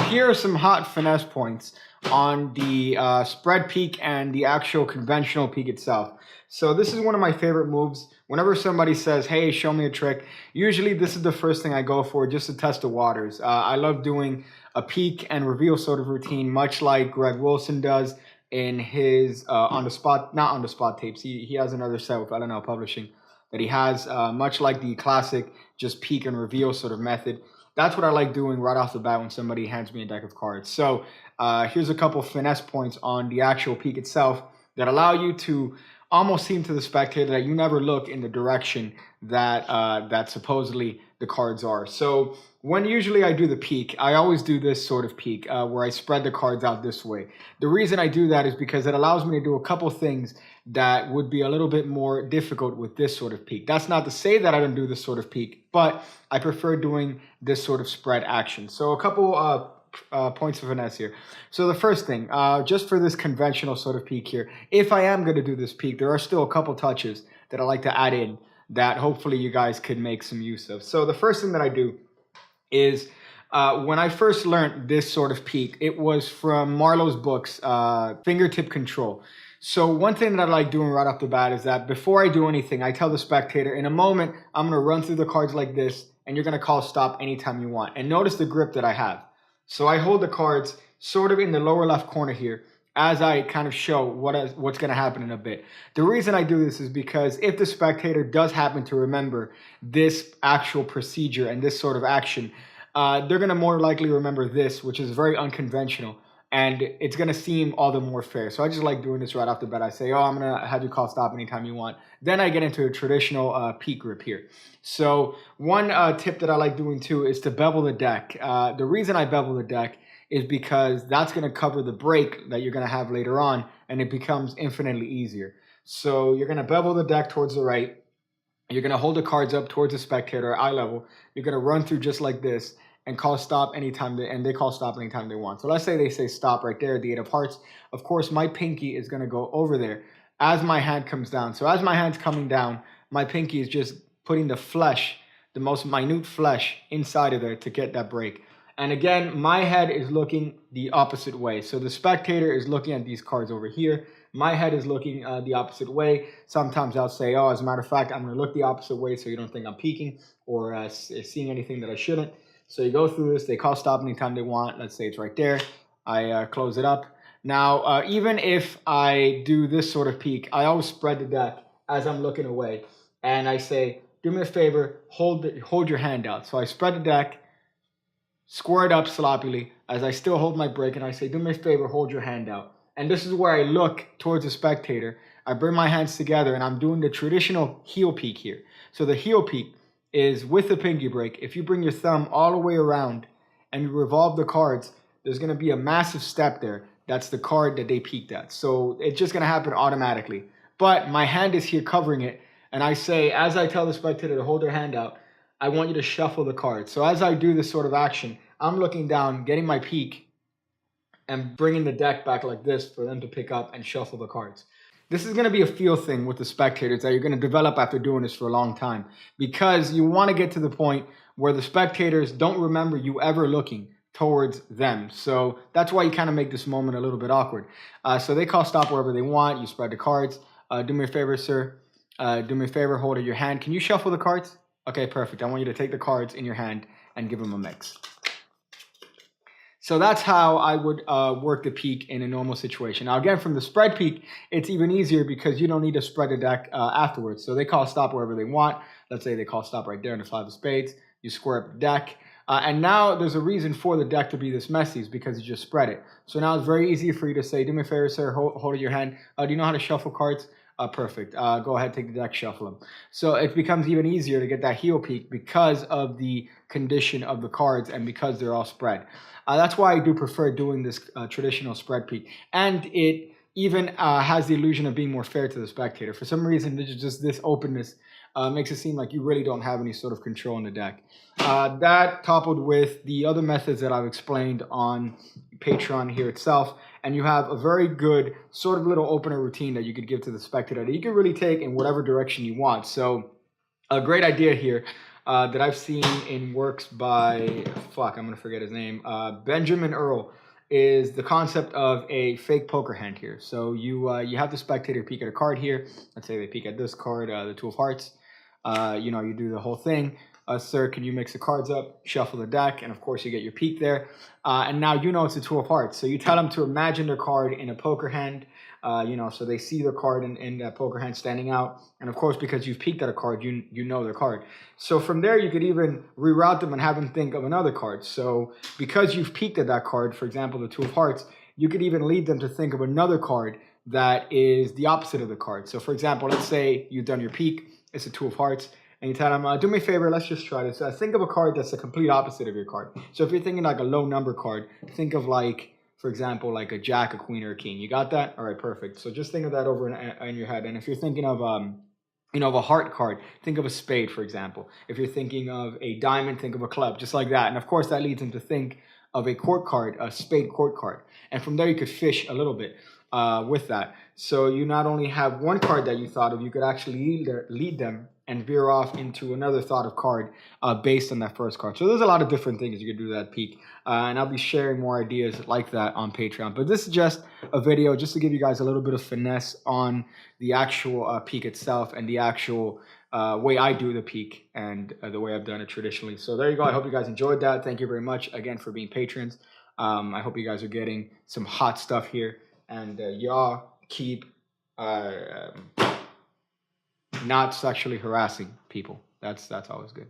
here are some hot finesse points on the spread peak and the actual conventional peak itself. So this is one of my favorite moves. Whenever somebody says, hey, show me a trick, usually this is the first thing I go for just to test the waters. I love doing a peak and reveal sort of routine, much like Greg Wilson does in his not on the spot tapes. He has another set with LNL Publishing that he has, much like the classic just peak and reveal sort of method. That's what I like doing right off the bat when somebody hands me a deck of cards. So here's a couple finesse points on the actual peak itself that allow you to almost seem to the spectator that you never look in the direction that that supposedly the cards are. So when usually I do the peak, I always do this sort of peak where I spread the cards out this way. The reason I do that is because it allows me to do a couple things that would be a little bit more difficult with this sort of peak. That's not to say that I don't do this sort of peak, but I prefer doing this sort of spread action. So a couple points of finesse here. So the first thing, just for this conventional sort of peak here, if I am going to do this peak, there are still a couple touches that I like to add in that hopefully you guys could make some use of. So the first thing that I do is when I first learned this sort of peak, it was from Marlowe's books, Fingertip Control. So one thing that I like doing right off the bat is that before I do anything, I tell the spectator, in a moment, I'm going to run through the cards like this, and you're going to call stop anytime you want. And notice the grip that I have. So I hold the cards sort of in the lower left corner here as I kind of show what's going to happen in a bit. The reason I do this is because if the spectator does happen to remember this actual procedure and this sort of action, they're going to more likely remember this, which is very unconventional, and it's going to seem all the more fair. So I just like doing this right off the bat. I say, oh, I'm going to have you call stop anytime you want. Then I get into a traditional peak grip here. So one tip that I like doing too is to bevel the deck. The reason I bevel the deck is because that's going to cover the break that you're going to have later on, and it becomes infinitely easier. So you're going to bevel the deck towards the right. You're going to hold the cards up towards the spectator at eye level. You're going to run through just like this and call stop anytime they call stop anytime they want. So let's say they say stop right there, the 8 of hearts. Of course, my pinky is going to go over there as my hand comes down. So as my hand's coming down, my pinky is just putting the flesh, the most minute flesh inside of there to get that break. And again, my head is looking the opposite way. So the spectator is looking at these cards over here. My head is looking the opposite way. Sometimes I'll say, oh, as a matter of fact, I'm going to look the opposite way so you don't think I'm peeking or seeing anything that I shouldn't. So you go through this. They call stop anytime they want. Let's say it's right there. I close it up. Now, even if I do this sort of peek, I always spread the deck as I'm looking away. And I say, do me a favor, hold your hand out. So I spread the deck, square it up sloppily as I still hold my break, and I say, do me a favor, hold your hand out. And this is where I look towards the spectator. I bring my hands together, and I'm doing the traditional heel peek here. So the heel peek is with the pinky break. If you bring your thumb all the way around and you revolve the cards, there's going to be a massive step there. That's the card that they peeked at. So it's just going to happen automatically. But my hand is here covering it, and I say, as I tell the spectator to hold their hand out, I want you to shuffle the cards. So as I do this sort of action, I'm looking down, getting my peek, and bringing the deck back like this for them to pick up and shuffle the cards. This is going to be a feel thing with the spectators that you're going to develop after doing this for a long time, because you want to get to the point where the spectators don't remember you ever looking towards them. So that's why you kind of make this moment a little bit awkward. So they call stop wherever they want. You spread the cards. Do me a favor, sir. Do me a favor, hold your hand. Can you shuffle the cards? Okay, perfect. I want you to take the cards in your hand and give them a mix. So that's how I would work the peek in a normal situation. Now, again, from the spread peek, it's even easier because you don't need to spread the deck afterwards. So they call stop wherever they want. Let's say they call stop right there in the 5 of spades. You square up the deck. And now there's a reason for the deck to be this messy, is because you just spread it. So now it's very easy for you to say, do me a favor, sir, hold your hand. Do you know how to shuffle cards? Perfect. Go ahead, take the deck, shuffle them. So it becomes even easier to get that heel peek because of the condition of the cards and because they're all spread. That's why I do prefer doing this traditional spread peek. And it even has the illusion of being more fair to the spectator. For some reason, just this openness makes it seem like you really don't have any sort of control on the deck. That coupled with the other methods that I've explained on Patreon here itself, and you have a very good sort of little opener routine that you could give to the spectator that you can really take in whatever direction you want. So a great idea here that I've seen in works by, I'm going to forget his name, Benjamin Earl, is the concept of a fake poker hand here. So you have the spectator peek at a card here. Let's say they peek at this card, the Two of Hearts. You do the whole thing. Sir, can you mix the cards up, shuffle the deck, and of course you get your peek there. And now it's a Two of Hearts. So you tell them to imagine their card in a poker hand, so they see the card in that poker hand standing out. And of course, because you've peeked at a card, you know their card. So from there, you could even reroute them and have them think of another card. So because you've peeked at that card, for example, the Two of Hearts, you could even lead them to think of another card that is the opposite of the card. So for example, let's say you've done your peek, it's a Two of Hearts, and you tell them, do me a favor, let's just try this. Think of a card that's the complete opposite of your card. So if you're thinking like a low number card, think of like, for example, like a Jack, a Queen, or a King. You got that? All right, perfect. So just think of that over in your head. And if you're thinking of, of a heart card, think of a spade, for example. If you're thinking of a diamond, think of a club, just like that. And of course, that leads them to think of a court card, a spade court card. And from there, you could fish a little bit with that. So you not only have one card that you thought of, you could actually lead them and veer off into another thought of card based on that first card. So there's a lot of different things you could do that peek. And I'll be sharing more ideas like that on Patreon. But this is just a video just to give you guys a little bit of finesse on the actual peek itself and the actual way I do the peek and the way I've done it traditionally. So there you go. I hope you guys enjoyed that. Thank you very much again for being patrons. I hope you guys are getting some hot stuff here. And y'all keep not sexually harassing people. That's always good.